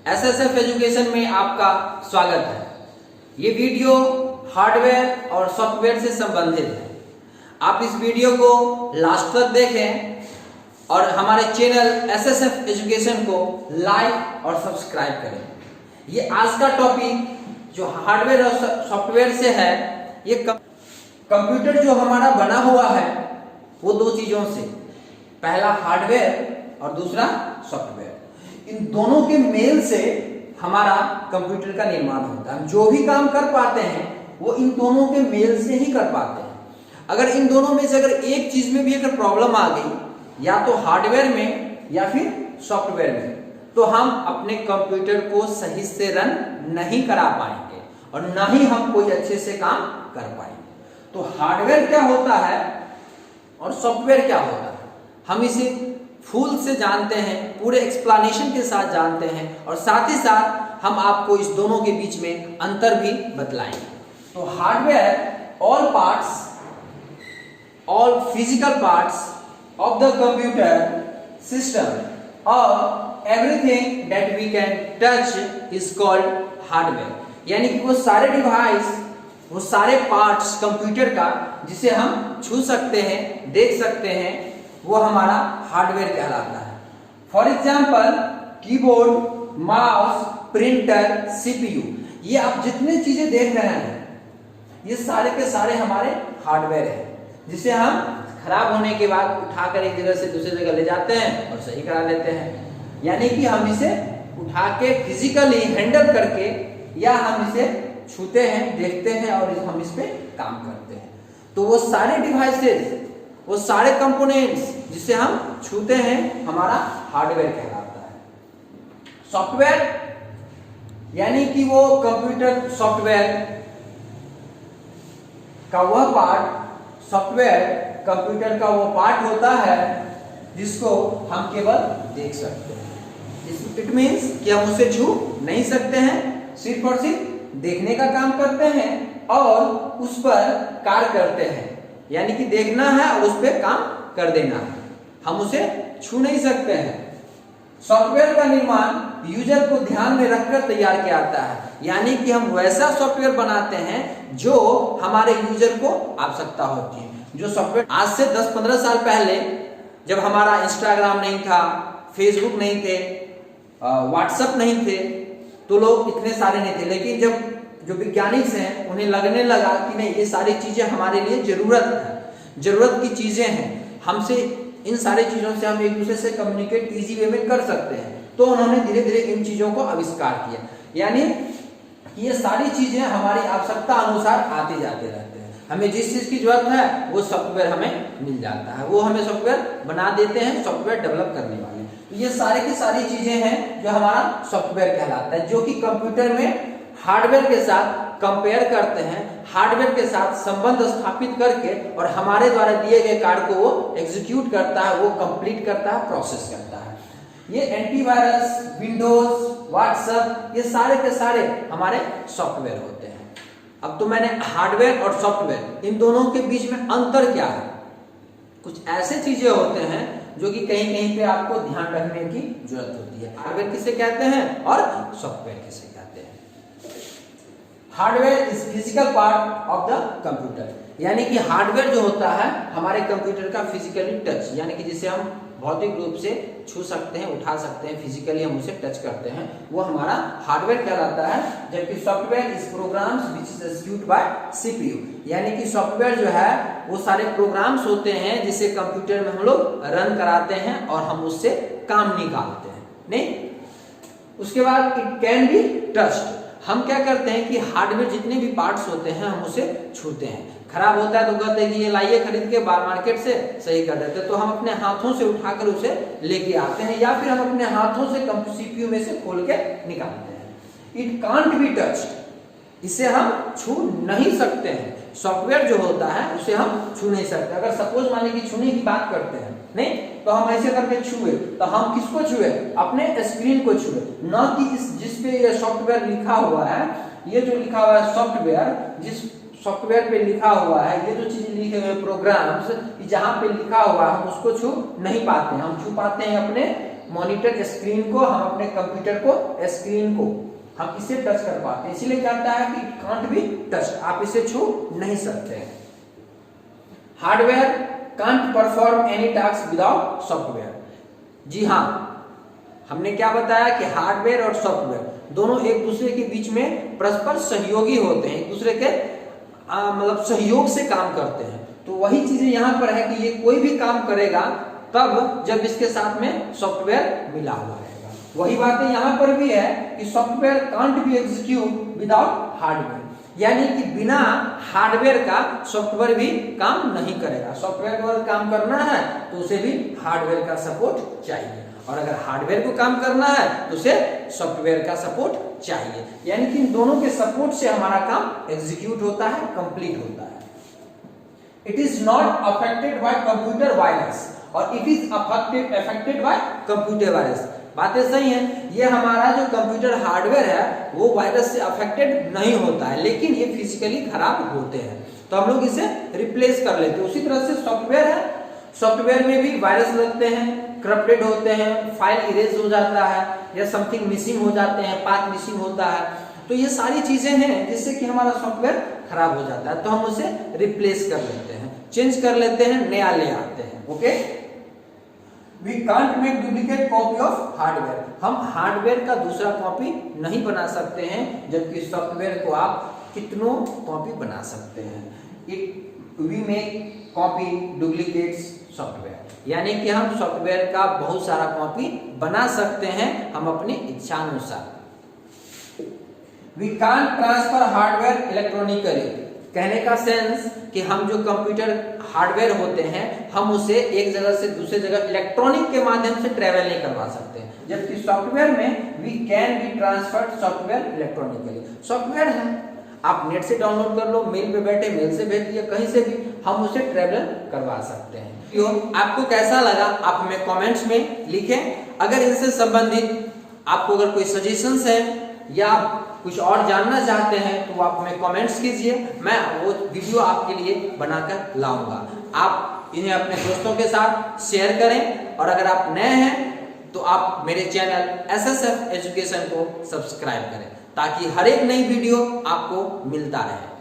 SSF education में आपका स्वागत है। ये वीडियो हार्डवेयर और सॉफ्टवेयर से संबंधित है। आप इस वीडियो को लास्ट तक देखें और हमारे चैनल एसएसएफ एजुकेशन को लाइक और सब्सक्राइब करें। ये आज का टॉपिक जो हार्डवेयर और सॉफ्टवेयर से है, ये कंप्यूटर जो हमारा बना हुआ है वो दो चीजों से, पहला हार्डवेयर और दूसरा सॉफ्टवेयर। इन दोनों के मेल से हमारा कंप्यूटर का निर्माण होता है। हम जो भी काम कर पाते हैं वो इन दोनों के मेल से ही कर पाते हैं। अगर इन दोनों में से अगर एक चीज में भी अगर प्रॉब्लम आ गई, या तो हार्डवेयर में या फिर सॉफ्टवेयर में, तो हम अपने कंप्यूटर को सही से रन नहीं करा पाएंगे और ना ही हम कोई अच्छे से काम कर पाएंगे। तो हार्डवेयर क्या होता है और सॉफ्टवेयर क्या होता है, हम इसे फुल से जानते हैं, पूरे एक्सप्लेनेशन के साथ जानते हैं और साथ ही साथ हम आपको इस दोनों के बीच में अंतर भी बतलाएंगे। तो hardware all physical parts of the computer system और everything that we can touch is called hardware. यानी कि वो सारे डिवाइस, वो सारे पार्ट्स कंप्यूटर का जिसे हम छू सकते हैं, देख सकते हैं, वो हमारा हार्डवेयर कहलाता है। For example keyboard, mouse, printer, CPU, ये आप जितने चीजें देख रहे हैं ये सारे के सारे हमारे हार्डवेयर है, जिसे हम खराब होने के बाद उठाकर एक जगह से दूसरी जगह ले जाते हैं और सही करा लेते हैं। यानी कि हम इसे उठा के फिजिकली हैंडल करके, या हम इसे छूते हैं, देखते हैं और हम इस पे काम करते हैं। तो वो सारे डिवाइसेस, वो सारे कंपोनेंट्स जिसे हम छूते हैं, हमारा हार्डवेयर कहलाता है। सॉफ्टवेयर यानी कि वो कंप्यूटर सॉफ्टवेयर का वह पार्ट, सॉफ्टवेयर कंप्यूटर का वो पार्ट होता है जिसको हम केवल देख सकते हैं। इट मीन्स कि हम उसे छू नहीं सकते हैं, सिर्फ और सिर्फ देखने का काम करते हैं और उस पर कार्य करते हैं। यानी कि देखना है और उस पर काम कर देना है, हम उसे छू नहीं सकते हैं। सॉफ्टवेयर का निर्माण यूजर को ध्यान में रखकर तैयार किया जाता है। यानी कि हम वैसा सॉफ्टवेयर बनाते हैं जो हमारे यूजर को आवश्यकता होती है। जो सॉफ्टवेयर आज से 10-15 साल पहले, जब हमारा इंस्टाग्राम नहीं था, फेसबुक नहीं थे, व्हाट्सएप नहीं थे, तो लोग इतने सारे नहीं थे। लेकिन जब जो वैज्ञानिक हैं उन्हें लगने लगा कि नहीं, ये सारी चीजें हमारे लिए जरूरत की चीजें हैं, हमसे इन सारी चीजों से हम एक दूसरे से कम्युनिकेट इजी वे में कर सकते हैं। तो उन्होंने धीरे धीरे इन चीजों को आविष्कार किया। यानी ये सारी चीजें हमारी आवश्यकता अनुसार आते जाते रहते हैं। हमें जिस चीज की जरूरत है वो सॉफ्टवेयर हमें मिल जाता है, वो हमें सॉफ्टवेयर बना देते हैं, सॉफ्टवेयर डेवलप करने वाले। तो ये सारी की सारी चीजें हैं जो हमारा सॉफ्टवेयर कहलाता है, जो कि कंप्यूटर में हार्डवेयर के साथ कंपेयर करते हैं, हार्डवेयर के साथ संबंध स्थापित करके और हमारे द्वारा दिए गए कार्य को वो एग्जीक्यूट करता है, वो कंप्लीट करता है, प्रोसेस करता है। ये एंटीवायरस, विंडोज, व्हाट्सएप, ये सारे के सारे हमारे सॉफ्टवेयर होते हैं। अब तो मैंने हार्डवेयर और सॉफ्टवेयर, इन दोनों के बीच में अंतर क्या है, कुछ ऐसे चीजें होते हैं जो कि कहीं कहीं पे आपको ध्यान रखने की जरूरत होती है। हार्डवेयर किसे कहते हैं और सॉफ्टवेयर किसे कहते हैं। Hardware is physical part of the computer. यानी कि हार्डवेयर जो होता है हमारे कंप्यूटर का फिजिकली टच, यानी कि जिसे हम भौतिक रूप से छू सकते हैं, उठा सकते हैं, फिजिकली हम उसे टच करते हैं, वो हमारा हार्डवेयर कहलाता है। जबकि software is programs which is executed by CPU. यानी कि सॉफ्टवेयर जो है वो सारे प्रोग्राम्स होते हैं जिसे कंप्यूटर में हम लोग रन कराते हैं और हम उससे काम निकालते हैं। नहीं, उसके बाद इट कैन बी टच्ड। हम क्या करते हैं कि हार्डवेयर जितने भी पार्ट्स होते हैं हम उसे छूते हैं। खराब होता है तो कहते हैं कि ये लाइए खरीद के मार्केट से, सही कर देते हैं। तो हम अपने हाथों से उठाकर उसे लेके आते हैं, या फिर हम अपने हाथों से सीपीयू में से खोल के निकालते हैं। इट कांट बी टच्ड, इसे हम छू नहीं सकते हैं। सॉफ्टवेयर जो होता है उसे हम छू नहीं सकते। अगर सपोज मान लीजिए छूने की बात करते हैं, नहीं तो हम ऐसे करके छुए, तो हम किसको छुए, अपने स्क्रीन को छुए, न कि जिस पे ये सॉफ्टवेयर लिखा हुआ है। ये जो लिखा हुआ है सॉफ्टवेयर, जिस सॉफ्टवेयर पे लिखा हुआ है, ये जो चीज लिखे हुए प्रोग्राम्स, जहां पे लिखा हुआ है हम उसको छू नहीं पाते हैं। हम छू पाते हैं अपने मॉनिटर स्क्रीन को, हम अपने कंप्यूटर को, स्क्रीन को हम इसे टच कर पाते हैं। इसीलिए कहता है कि इट कांट बी टच, आप इसे छू नहीं सकते हैं। Hardware can't perform any task without software. जी हाँ, हमने क्या बताया कि हार्डवेयर और सॉफ्टवेयर दोनों एक दूसरे के बीच में परस्पर सहयोगी होते हैं, एक दूसरे के मतलब सहयोग से काम करते हैं। तो वही चीजें यहाँ पर है कि ये कोई भी काम करेगा तब जब इसके साथ में सॉफ्टवेयर मिला हुआ रहेगा। वही बातें यहाँ पर भी है कि software can't be execute without hardware, यानी कि बिना हार्डवेयर का सॉफ्टवेयर भी काम नहीं करेगा। सॉफ्टवेयर को अगर काम करना है तो उसे भी हार्डवेयर का सपोर्ट चाहिए, और अगर हार्डवेयर को काम करना है तो उसे सॉफ्टवेयर का सपोर्ट चाहिए। यानी कि इन दोनों के सपोर्ट से हमारा काम एग्जीक्यूट होता है, कंप्लीट होता है। It is not affected by computer virus और it is affected by computer virus. बातें सही हैं, ये हमारा जो कंप्यूटर हार्डवेयर है वो वायरस से अफेक्टेड नहीं होता है, लेकिन ये फिजिकली खराब होते हैं तो हम लोग इसे रिप्लेस कर लेते हैं। उसी तरह से सॉफ्टवेयर है, सॉफ्टवेयर में भी वायरस लगते हैं, करप्टेड होते हैं, फाइल इरेज हो जाता है या समथिंग मिसिंग हो जाते हैं, पाथ मिसिंग होता है। तो ये सारी चीजें हैं जिससे कि हमारा सॉफ्टवेयर खराब हो जाता है, तो हम उसे रिप्लेस कर लेते हैं, चेंज कर लेते हैं, नया ले आते हैं। Okay, we can't make duplicate copy of hardware. हम हार्डवेयर का दूसरा कॉपी नहीं बना सकते हैं, जबकि सॉफ्टवेयर को आप कितनों कॉपी बना सकते हैं। We make copy duplicates software, यानी कि हम सॉफ्टवेयर का बहुत सारा कॉपी बना सकते हैं हम अपनी इच्छानुसार। We can't transfer hardware electronically, कहने का सेंस कि हम जो कंप्यूटर हार्डवेयर होते हैं हम उसे एक जगह से दूसरे जगह इलेक्ट्रॉनिक के माध्यम से ट्रेवल नहीं करवा सकते, जबकि सॉफ्टवेयर में we can be transferred software electronically. Software है, आप नेट से डाउनलोड कर लो, मेल पे बैठे मेल से भेज दिया, कहीं से भी हम उसे ट्रेवल करवा सकते हैं। तो आपको कैसा लगा आप हमें कमेंट्स में लिखें। अगर इनसे संबंधित आपको अगर कोई सजेशंस है या कुछ और जानना चाहते हैं तो आप हमें कमेंट्स कीजिए, मैं वो वीडियो आपके लिए बनाकर लाऊंगा। आप इन्हें अपने दोस्तों के साथ शेयर करें, और अगर आप नए हैं तो आप मेरे चैनल SSF एजुकेशन को सब्सक्राइब करें ताकि हर एक नई वीडियो आपको मिलता रहे।